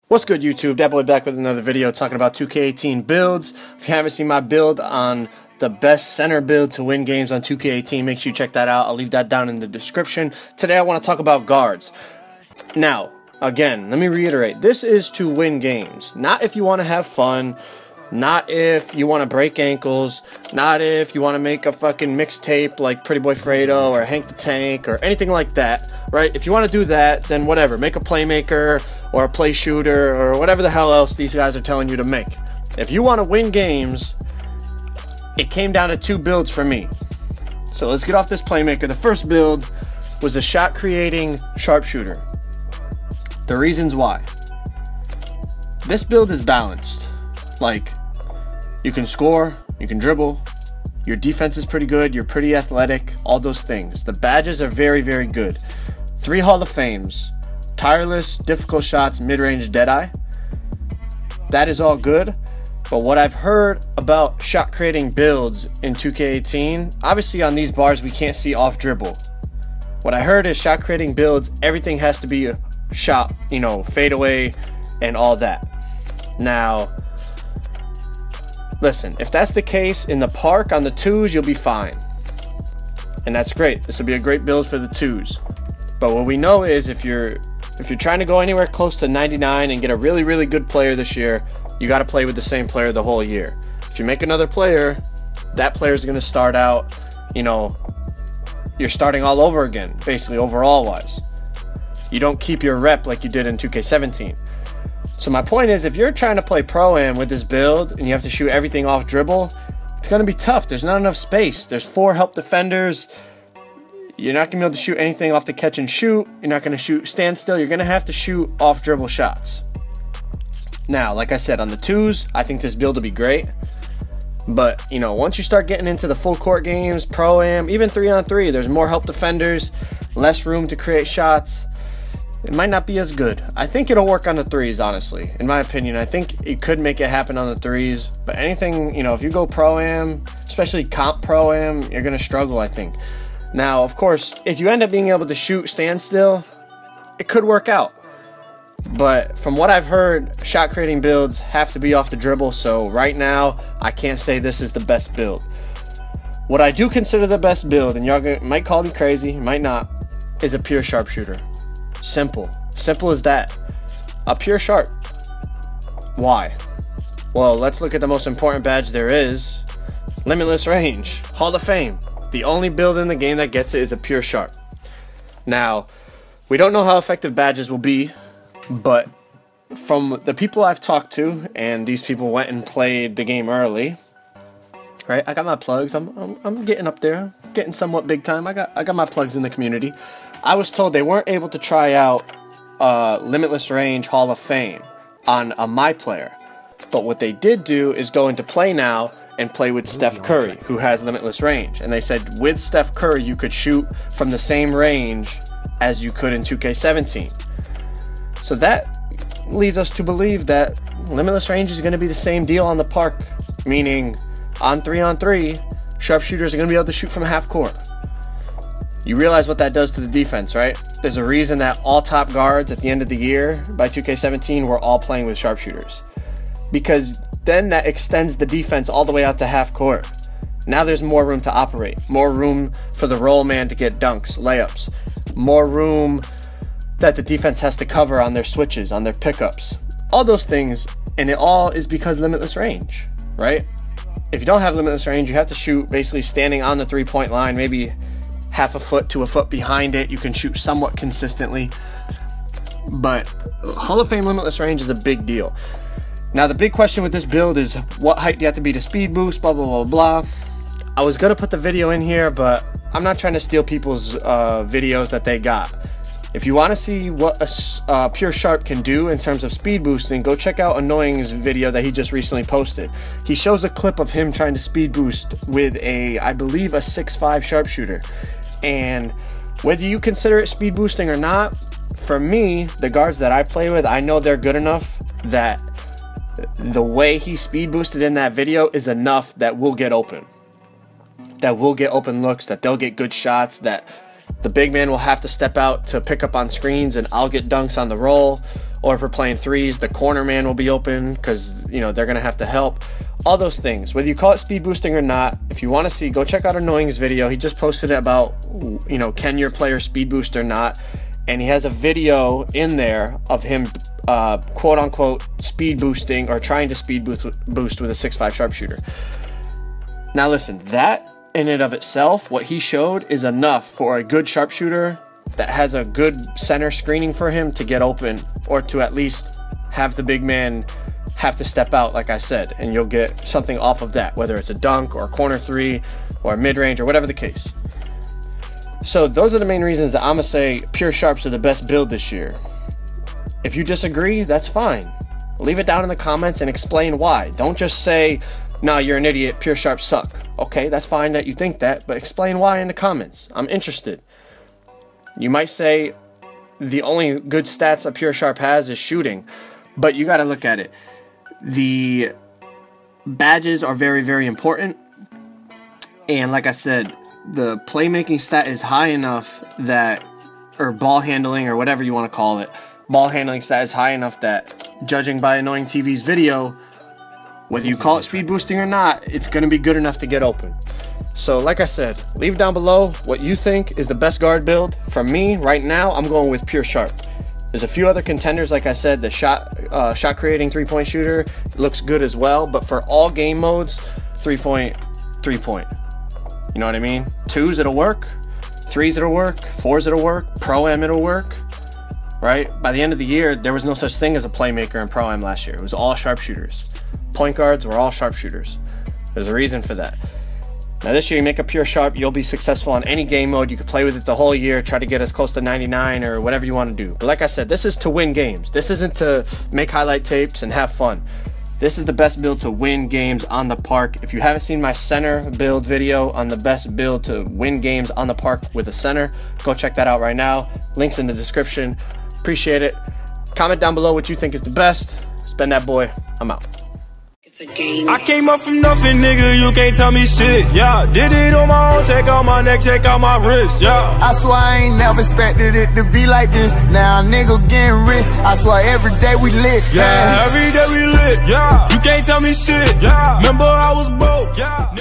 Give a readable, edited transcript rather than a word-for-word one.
What's good, YouTube? Dat boy back with another video talking about 2K18 builds. If you haven't seen my build on the best center build to win games on 2K18, make sure you check that out. I'll leave that down in the description. Today I want to talk about guards. Now, again, let me reiterate. This is to win games. Not if you want to have fun. Not if you want to break ankles. Not if you want to make a fucking mixtape like prettyboyfredo or Hank the Tank or anything like that, right? If you want to do that, then whatever. Make a playmaker or a play shooter or whatever the hell else these guys are telling you to make. If you want to win games, it came down to two builds for me. So let's get off this playmaker. The first build was a shot creating sharpshooter. The reasons why. This build is balanced. Like, you can score, you can dribble, your defense is pretty good, you're pretty athletic, all those things. The badges are very, very good. 3 Hall of Fames, tireless, difficult shots, mid-range, deadeye. That is all good. But what I've heard about shot creating builds in 2K18, obviously on these bars we can't see off dribble. What I heard is shot creating builds, everything has to be a shot, you know, fade away and all that. Now, listen, if that's the case in the park on the 2s, you'll be fine. And that's great. This will be a great build for the 2s. But what we know is if you're trying to go anywhere close to 99 and get a really, really good player this year, you got to play with the same player the whole year. If you make another player, that player is going to start out, you know, you're starting all over again, basically overall wise. You don't keep your rep like you did in 2K17. So my point is, if you're trying to play Pro-Am with this build and you have to shoot everything off dribble, it's going to be tough. There's not enough space. There's 4 help defenders. You're not going to be able to shoot anything off the catch and shoot. You're not going to shoot standstill. You're going to have to shoot off dribble shots. Now, like I said, on the 2s, I think this build will be great. But, you know, once you start getting into the full court games, Pro-Am, even 3-on-3, there's more help defenders, less room to create shots. It might not be as good. I think it'll work on the 3s, honestly. In my opinion, I think it could make it happen on the 3s. But anything, you know, if you go Pro-Am, especially comp Pro-Am, you're going to struggle, I think. Now, of course, if you end up being able to shoot standstill, it could work out. But from what I've heard, shot creating builds have to be off the dribble. So right now, I can't say this is the best build. What I do consider the best build, and y'all might call me crazy, might not, is a pure sharpshooter. Simple as that. A pure sharp. Why? Well, let's look at the most important badge there is. Limitless range. Hall of Fame. The only build in the game that gets it is a pure sharp. Now, we don't know how effective badges will be, but from the people I've talked to, and these people went and played the game early, right? I got my plugs. I'm getting up there, getting somewhat big time. I got my plugs in the community. I was told they weren't able to try out Limitless Range Hall of Fame on a My player. But what they did do is go into Play Now and play with Steph Curry, who has Limitless Range. And they said with Steph Curry, you could shoot from the same range as you could in 2K17. So that leads us to believe that Limitless Range is going to be the same deal on the park. Meaning, on 3-on-3, sharpshooters are going to be able to shoot from half court. You realize what that does to the defense, right? There's a reason that all top guards at the end of the year by 2K17 were all playing with sharpshooters. Because then that extends the defense all the way out to half court. Now there's more room to operate. More room for the roll man to get dunks, layups. More room that the defense has to cover on their switches, on their pickups. All those things, and it all is because limitless range, right? If you don't have limitless range, you have to shoot basically standing on the 3-point line, maybe half a foot to a foot behind it. You can shoot somewhat consistently, but Hall of Fame limitless range is a big deal. Now the big question with this build is what height do you have to be to speed boost, blah blah blah blah. I was gonna put the video in here, but I'm not trying to steal people's videos that they got. If you want to see what a pure sharp can do in terms of speed boosting, go check out Annoying's video that he just recently posted. He shows a clip of him trying to speed boost with I believe a 6'5" sharpshooter. And whether you consider it speed boosting or not, for me, the guards that I play with, I know they're good enough that the way he speed boosted in that video is enough that we'll get open. That we'll get open looks, that they'll get good shots, that the big man will have to step out to pick up on screens and I'll get dunks on the roll, or if we're playing threes, the corner man will be open because, you know, they're going to have to help. All ththose things, whether you call it speed boosting or not, if you want to see, go check out Annoying's video. He just posted it about, you know, can your player speed boost or not, and he has a video in there of him quote unquote speed boosting or trying to speed boost with a 6.5 sharpshooter. Now listen, that in and of itself, what he showed is enough for a good sharpshooter that has a good center screening for him to get open, or to at least have the big man have to step out, like I said, and you'll get something off of that, whether it's a dunk or a corner three or mid-range or whatever the case. So those are the main reasons that I'm gonna say pure sharps are the best build this year. If you disagree, that's fine. Leave it down in the comments and explain why. Don't just say, nah, you're an idiot, pure sharps suck. Okay, that's fine that you think that, but explain why in the comments. I'm interested. You might say the only good stats a pure sharp has is shooting, but you got to look at it. The badges are very, very important, and like I said, the playmaking stat is high enough that, or ball handling or whatever you want to call it, ball handling stat is high enough that, judging by Annoying TV's video, whether you call it speed boosting or not, it's going to be good enough to get open. So like I said, leave down below what you think is the best guard build. From me, right now, I'm going with pure sharp. There's a few other contenders, like I said, the shot creating 3-point shooter looks good as well, but for all game modes, 3-point. You know what I mean? 2s, it'll work. 3s, it'll work. 4s, it'll work. Pro-Am, it'll work. Right? By the end of the year, there was no such thing as a playmaker in Pro-Am last year. It was all sharpshooters. Point guards were all sharpshooters. There's a reason for that. Now this year, you make a pure sharp, you'll be successful on any game mode. You can play with it the whole year, try to get as close to 99 or whatever you want to do. But like I said, this is to win games. This isn't to make highlight tapes and have fun. This is the best build to win games on the park. If you haven't seen my center build video on the best build to win games on the park with a center, go check that out right now. Links in the description. Appreciate it. Comment down below what you think is the best. Spend that boy. I'm out. I came up from nothing, nigga, you can't tell me shit, yeah. Did it on my own, check out my neck, check out my wrist, yeah. I swear I ain't never expected it to be like this. Now a nigga getting rich, I swear every day we lit, yeah. Every day we lit, yeah. You can't tell me shit, yeah. Remember I was broke, yeah.